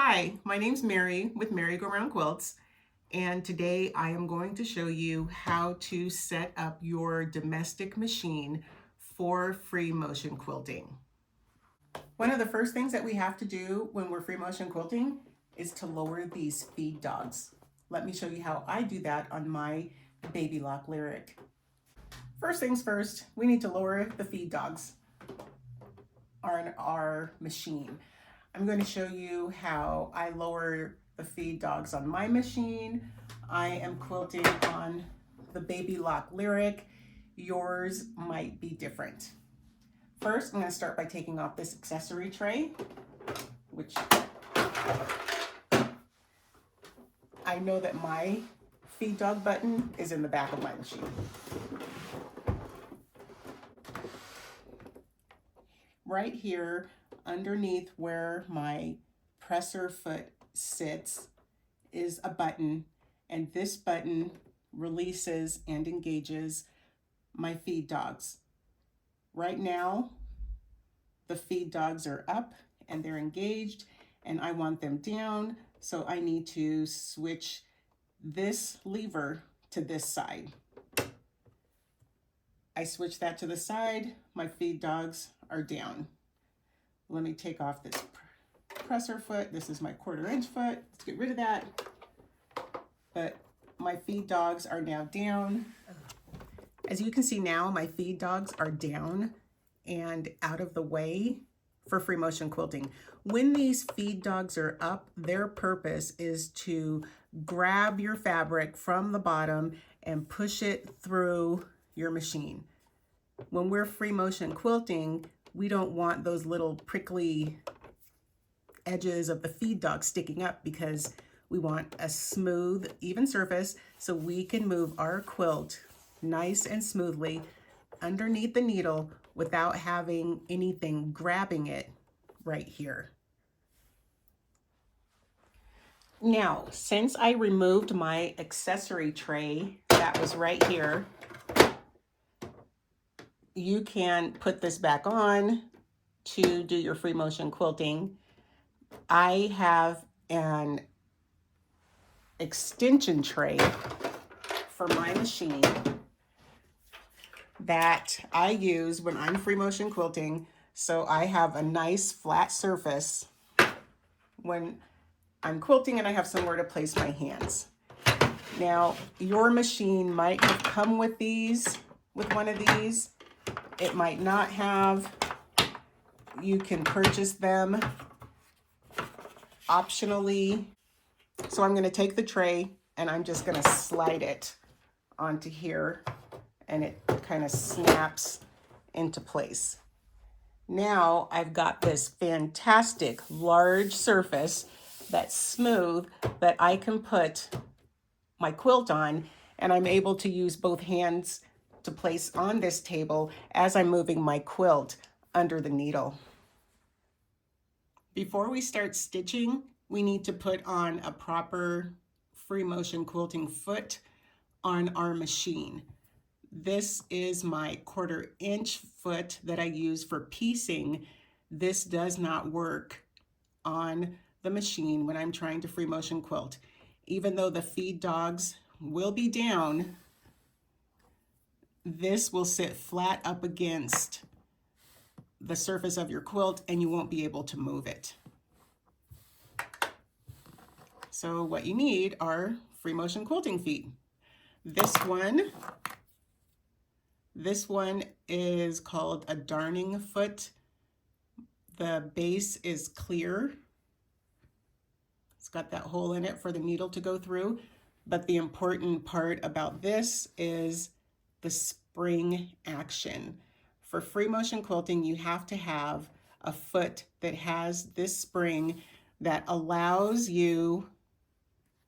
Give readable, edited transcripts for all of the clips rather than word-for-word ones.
Hi, my name's Mary with Mary Go Round Quilts, and today I am going to show you how to set up your domestic machine for free motion quilting. One of the first things that we have to do when we're free motion quilting is to lower these feed dogs. Let me show you how I do that on my Baby Lock Lyric. First things first, we need to lower the feed dogs on our machine. I'm going to show you how I lower the feed dogs on my machine. I am quilting on the Baby Lock Lyric. Yours might be different. First, I'm going to start by taking off this accessory tray, which I know that my feed dog button is in the back of my machine. Right here, underneath where my presser foot sits is a button, and this button releases and engages my feed dogs. Right now, the feed dogs are up and they're engaged, and I want them down, so I need to switch this lever to this side. I switch that to the side, my feed dogs are down. Let me take off this presser foot. This is my 1/4 inch foot. Let's get rid of that. But my feed dogs are now down. As you can see now, my feed dogs are down and out of the way for free motion quilting. When these feed dogs are up, their purpose is to grab your fabric from the bottom and push it through your machine. When we're free motion quilting, we don't want those little prickly edges of the feed dog sticking up, because we want a smooth, even surface so we can move our quilt nice and smoothly underneath the needle without having anything grabbing it right here. Now, since I removed my accessory tray that was right here, you can put this back on to do your free motion quilting. I have an extension tray for my machine that I use when I'm free motion quilting, so I have a nice flat surface when I'm quilting and I have somewhere to place my hands. Now, your machine might have come with one of these. It might not have. You can purchase them optionally. So I'm going to take the tray and I'm just going to slide it onto here, and it kind of snaps into place. Now I've got this fantastic large surface that's smooth that I can put my quilt on, and I'm able to use both hands to place on this table as I'm moving my quilt under the needle. Before we start stitching, we need to put on a proper free motion quilting foot on our machine. This is my 1/4 inch foot that I use for piecing. This does not work on the machine when I'm trying to free motion quilt. Even though the feed dogs will be down, this will sit flat up against the surface of your quilt and you won't be able to move it. So what you need are free motion quilting feet. This one is called a darning foot. The base is clear. It's got that hole in it for the needle to go through. But the important part about this is the spring action. For free motion quilting, you have to have a foot that has this spring that allows you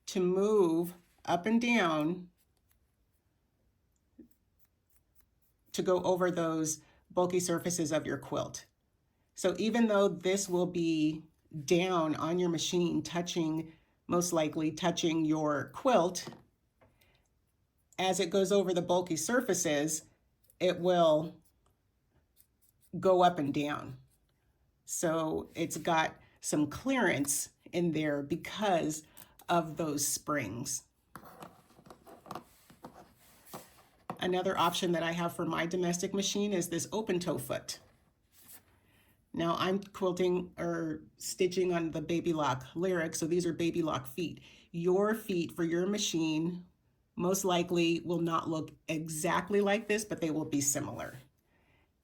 to move up and down to go over those bulky surfaces of your quilt. So even though this will be down on your machine, most likely touching your quilt, as it goes over the bulky surfaces, it will go up and down. So it's got some clearance in there because of those springs. Another option that I have for my domestic machine is this open toe foot. Now I'm quilting or stitching on the Baby Lock Lyric, so these are Baby Lock feet. Your feet for your machine most likely will not look exactly like this, but they will be similar.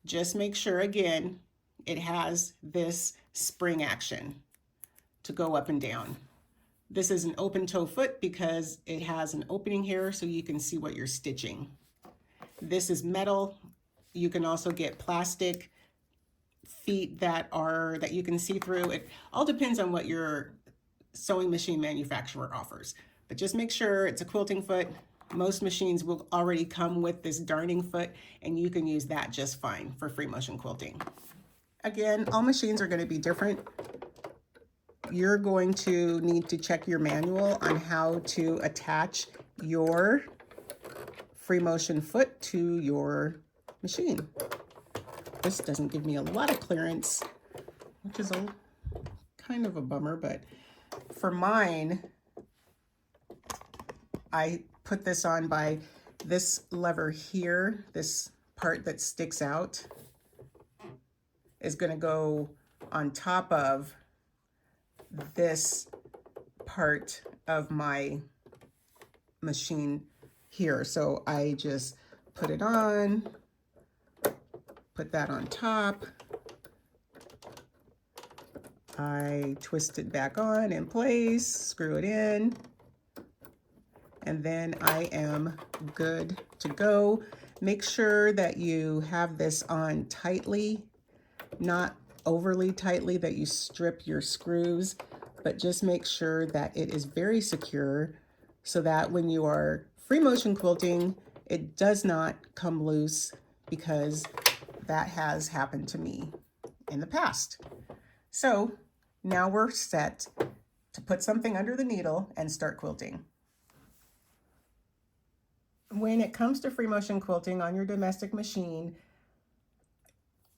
Just make sure, again, it has this spring action to go up and down. This is an open toe foot because it has an opening here so you can see what you're stitching. This is metal. You can also get plastic feet that you can see through. It all depends on what your sewing machine manufacturer offers. But just make sure it's a quilting foot. Most machines will already come with this darning foot, and you can use that just fine for free motion quilting. Again, all machines are going to be different. You're going to need to check your manual on how to attach your free motion foot to your machine. This doesn't give me a lot of clearance, which is kind of a bummer, but for mine, I put this on by this lever here. This part that sticks out is going to go on top of this part of my machine here. So I just put it on, put that on top. I twist it back on in place, screw it in, and then I am good to go. Make sure that you have this on tightly, not overly tightly that you strip your screws, but just make sure that it is very secure so that when you are free motion quilting, it does not come loose, because that has happened to me in the past. So now we're set to put something under the needle and start quilting. When it comes to free motion quilting on your domestic machine,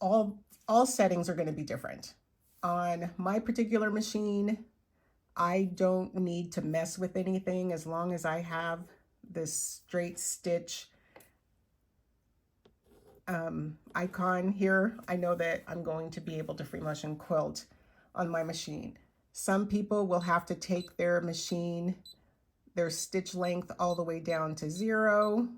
all settings are going to be different. On my particular machine, I don't need to mess with anything as long as I have this straight stitch icon here. I know that I'm going to be able to free motion quilt on my machine. Some people will have to take their machine, their stitch length all the way down to 0.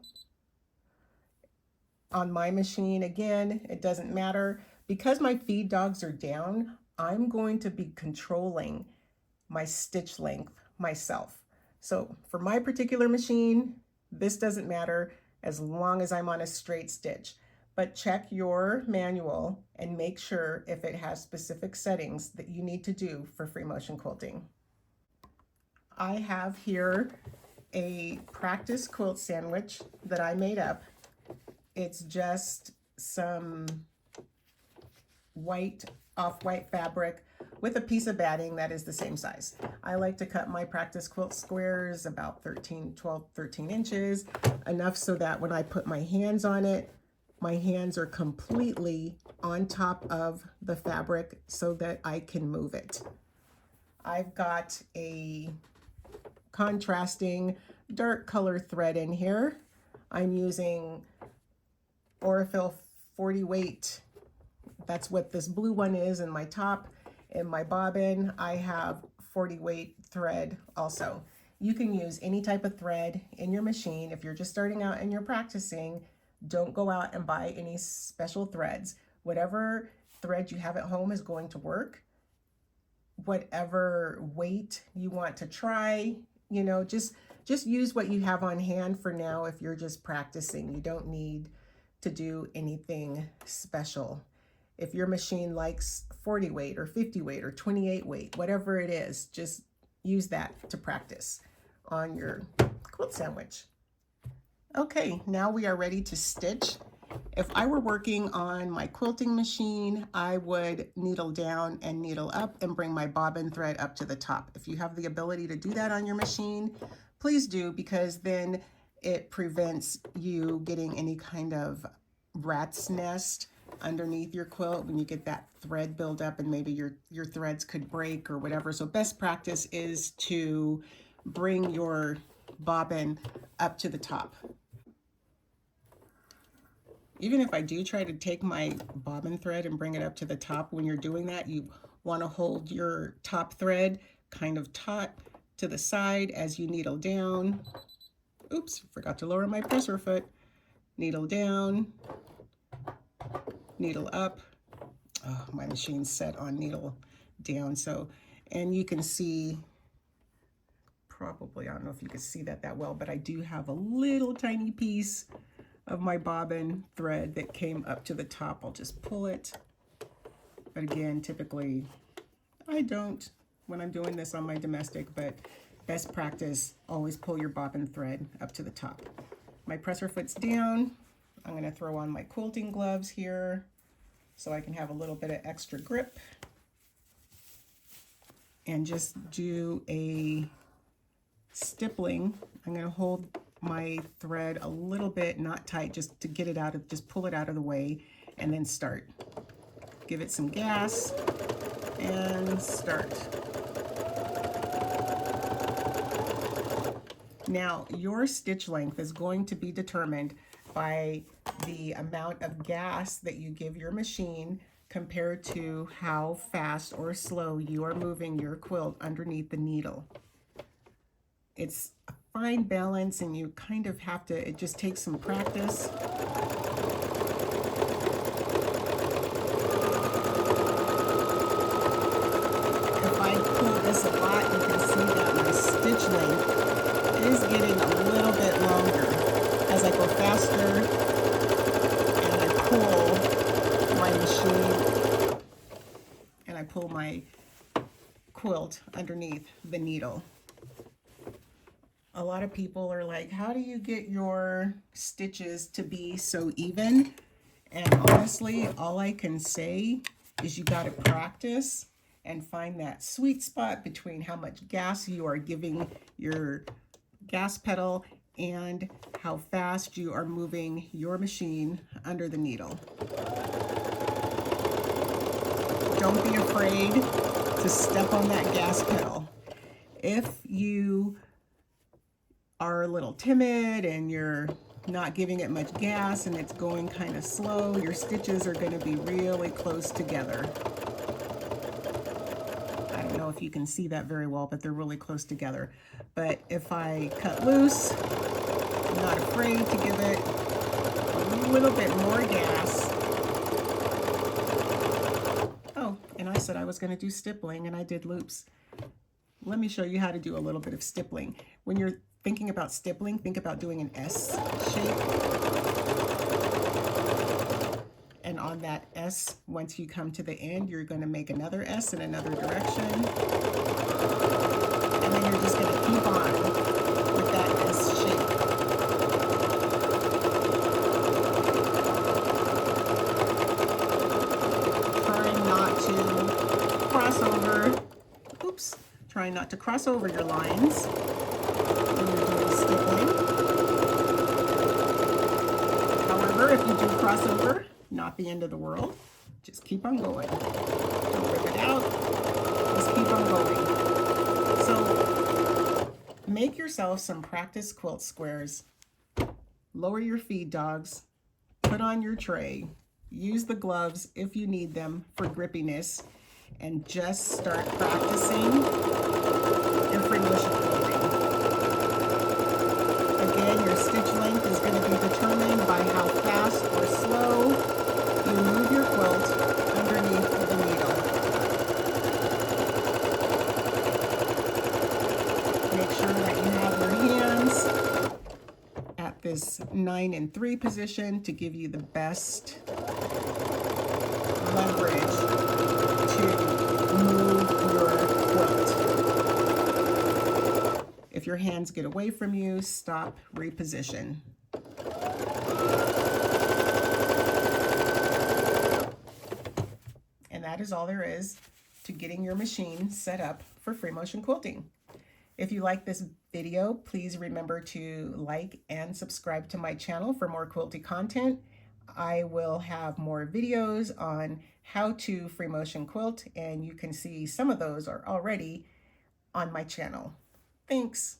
On my machine, again, it doesn't matter. Because my feed dogs are down, I'm going to be controlling my stitch length myself. So for my particular machine, this doesn't matter as long as I'm on a straight stitch. But check your manual and make sure if it has specific settings that you need to do for free motion quilting. I have here a practice quilt sandwich that I made up. It's just some off-white fabric with a piece of batting that is the same size. I like to cut my practice quilt squares about 12, 13 inches, enough so that when I put my hands on it, my hands are completely on top of the fabric so that I can move it. I've got a contrasting dark color thread in here. I'm using Orifil 40 weight. That's what this blue one is in my top. In my bobbin, I have 40 weight thread also. You can use any type of thread in your machine. If you're just starting out and you're practicing, don't go out and buy any special threads. Whatever thread you have at home is going to work. Whatever weight you want to try, you know, just use what you have on hand for now if you're just practicing. You don't need to do anything special. If your machine likes 40 weight or 50 weight or 28 weight, whatever it is, just use that to practice on your quilt sandwich. Okay, now we are ready to stitch. If I were working on my quilting machine, I would needle down and needle up and bring my bobbin thread up to the top. If you have the ability to do that on your machine, please do, because then it prevents you getting any kind of rat's nest underneath your quilt when you get that thread buildup and maybe your threads could break or whatever. So best practice is to bring your bobbin up to the top. Even if I do try to take my bobbin thread and bring it up to the top, when you're doing that, you want to hold your top thread kind of taut to the side as you needle down. Oops, forgot to lower my presser foot. Needle down, needle up. Oh, my machine's set on needle down. So, and you can see, probably, I don't know if you can see that well, but I do have a little tiny piece of my bobbin thread that came up to the top. I'll just pull it. But again, typically I don't when I'm doing this on my domestic, but best practice, always pull your bobbin thread up to the top. My presser foot's down. I'm going to throw on my quilting gloves here so I can have a little bit of extra grip and just do a stippling. I'm going to hold my thread a little bit, not tight, just to get it out of, just pull it out of the way and then start. Give it some gas and start. Now, your stitch length is going to be determined by the amount of gas that you give your machine compared to how fast or slow you are moving your quilt underneath the needle. It's a fine balance and you kind of have to, it just takes some practice. If I pull this a lot, you can see that my stitch length is getting a little bit longer as I go faster and I pull my machine and I pull my quilt underneath the needle. A lot of people are like, how do you get your stitches to be so even? And honestly, all I can say is you got to practice and find that sweet spot between how much gas you are giving your gas pedal and how fast you are moving your machine under the needle. Don't be afraid to step on that gas pedal. If you are a little timid and you're not giving it much gas and it's going kind of slow, your stitches are going to be really close together. I don't know if you can see that very well, but they're really close together. But if I cut loose, I'm not afraid to give it a little bit more gas. Oh, and I said I was going to do stippling and I did loops. Let me show you how to do a little bit of stippling. When you're thinking about stippling, think about doing an S shape. And on that S, once you come to the end, you're going to make another S in another direction. And then you're just going to keep on with that S shape. Trying not to cross over. Oops. Trying not to cross over your lines when you're doing stippling. However, if you do cross over, not the end of the world. Just keep on going. Don't rip it out. Just keep on going. So make yourself some practice quilt squares. Lower your feed dogs. Put on your tray. Use the gloves if you need them for grippiness. And just start practicing your free motion quilting. Again, your stitch length is going to be determined by how fast or slow you move your quilt underneath the needle. Make sure that you have your hands at this 9 and 3 position to give you the best leverage to move your quilt. If your hands get away from you, stop, reposition. And that is all there is to getting your machine set up for free motion quilting. If you like this video, please remember to like and subscribe to my channel for more quilty content. I will have more videos on how to free motion quilt, and you can see some of those are already on my channel. Thanks.